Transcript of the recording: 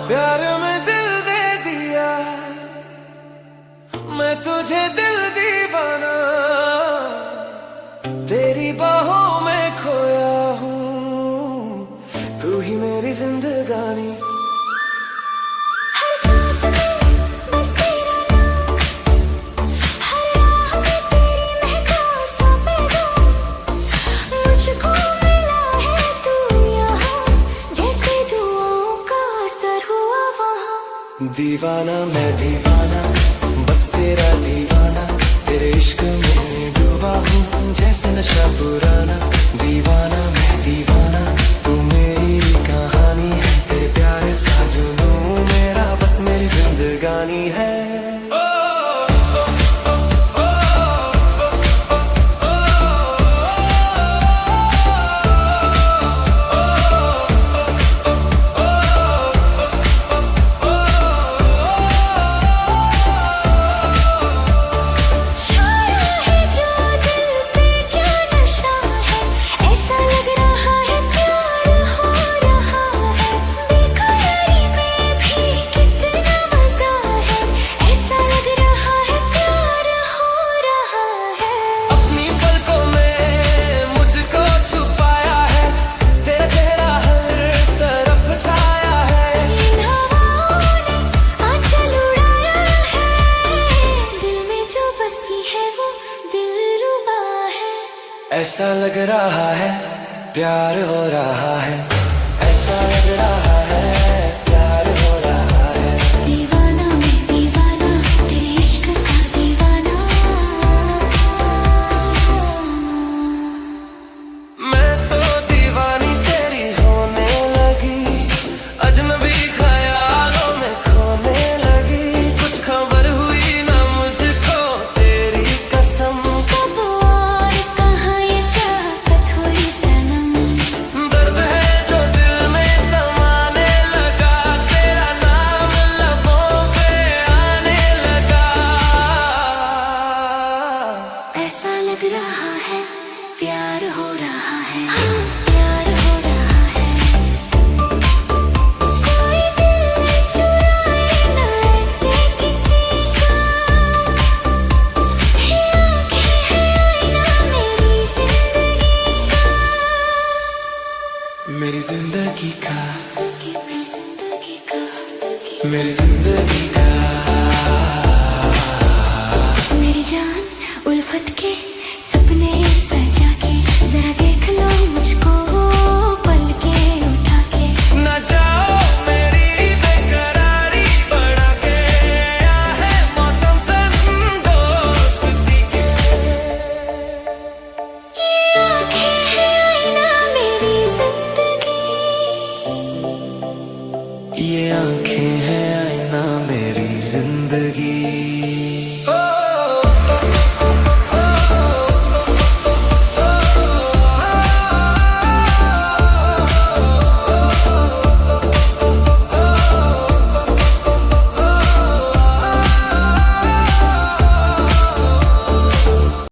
प्यार में दिल दे दिया मैं तुझे, दिल दीवाना तेरी बाहों में खोया हूँ, तू ही मेरी जिंदगानी। दीवाना मैं दीवाना, बस तेरा दीवाना, तेरे इश्क में डूबा हूँ जैसे नशा पुराना। दीवाना मैं दीवाना, तू मेरी कहानी है, तेरे प्यार का जुनून मेरा, बस मेरी जिंदगानी है। ऐसा लग रहा है प्यार हो रहा है, ऐसा लग रहा है प्यार हो रहा है। दीवाना मैं दीवाना, तेरे इश्क का दीवाना। मैं तो दीवानी तेरी होने लगी, अजनबी ख्यालों में खोने लगी, कुछ खबर हुई ना मुझको तेरी कसम। कब और कहाँ ये चाहत हुई सनम, दर्द है जो दिल में समाने लगा, तेरा नाम लबों पे आने लगा। ऐसा लग रहा है प्यार हो रहा है, हाँ, प्यार हो रहा है। कोई दिल चुराए ना ऐसे किसी का, ये आँखें हैं आईना मेरी जिंदगी का, मेरी जिंदगी का, मेरी जिंदगी का, मेरी जिंदगी का।